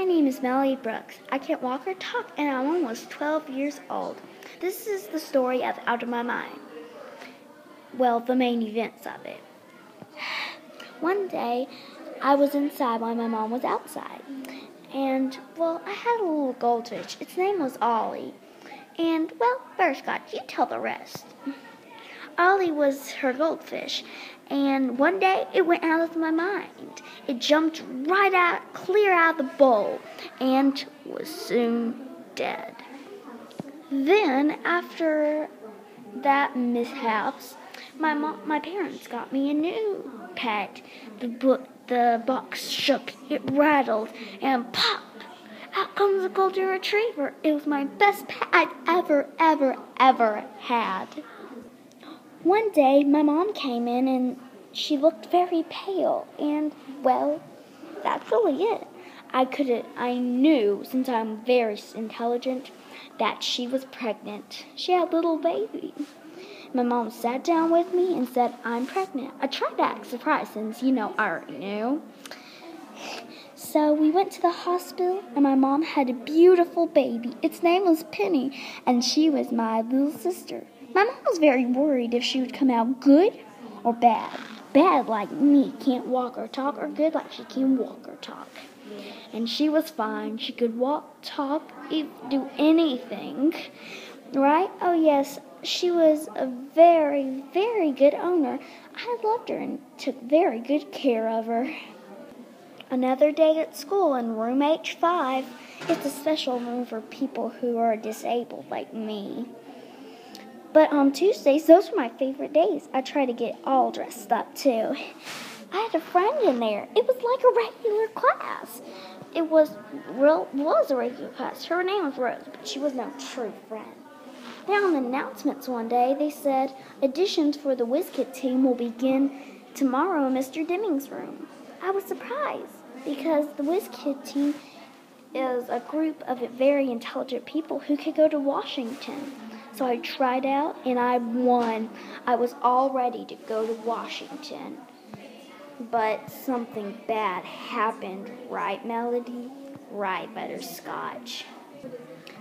My name is Melody Brooks. I can't walk or talk, and I'm almost 12 years old. This is the story of Out of My Mind. Well, the main events of it. One day, I was inside while my mom was outside. And, I had a little goldfish. Its name was Ollie. And, Butterscotch, you tell the rest. Ollie was her goldfish, and one day it went out of my mind. It jumped clear out of the bowl, and was soon dead. Then, after that mishaps, my parents got me a new pet. The box shook, it rattled, and pop! Out comes a golden retriever. It was my best pet I've ever had. One day, my mom came in and she looked very pale, and, that's really it. I knew, since I'm very intelligent, that she was pregnant. She had a little baby. My mom sat down with me and said, "I'm pregnant." I tried to act surprised since, I already knew. So we went to the hospital, and my mom had a beautiful baby. Its name was Penny, and she was my little sister. My mom was very worried if she would come out good or bad. Bad like me, can't walk or talk, or good like she can walk or talk. And she was fine. She could walk, talk, do anything. Right? Oh, yes. She was a very, very good owner. I loved her and took very good care of her. Another day at school in room H5. It's a special room for people who are disabled like me. But on Tuesdays, those are my favorite days. I try to get all dressed up, too. I had a friend in there. It was like a regular class. It was a regular class. Her name was Rose, but she was no true friend. Then on the announcements one day, they said, auditions for the WizKid team will begin tomorrow in Mr. Deming's room. I was surprised, because the WizKid team is a group of very intelligent people who could go to Washington. So I tried out, and I won. I was all ready to go to Washington. But something bad happened, right, Melody? Right, Butterscotch.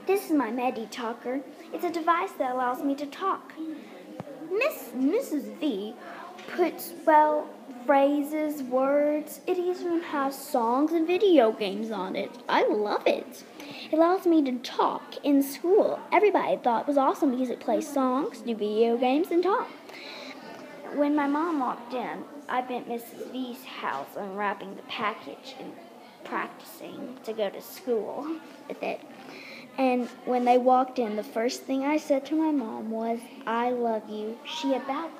This is my Medi Talker. It's a device that allows me to talk. Mrs. V puts, phrases, words. It even has songs and video games on it. I love it. It allows me to talk in school. Everybody thought it was awesome because it plays songs, do video games, and talk. When my mom walked in, I bent Mrs. V's house unwrapping the package and practicing to go to school with it. And when they walked in, the first thing I said to my mom was, "I love you." She about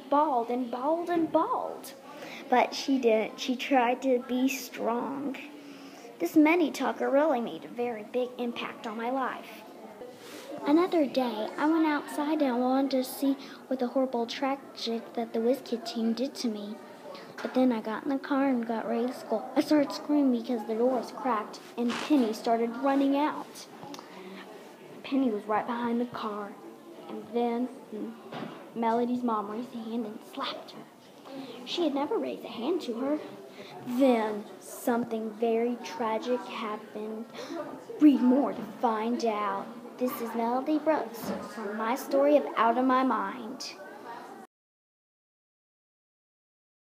bawled and bawled and bawled. But she didn't. She tried to be strong. This Medi Talker really made a very big impact on my life. Another day, I went outside and I wanted to see what the horrible tragedy that the WizKid team did to me. But then I got in the car and got ready to school. I started screaming because the door was cracked, and Penny started running out. Penny was right behind the car, and then Melody's mom raised a hand and slapped her. She had never raised a hand to her. Then something very tragic happened. Read more to find out. This is Melody Brooks from my story of Out of My Mind.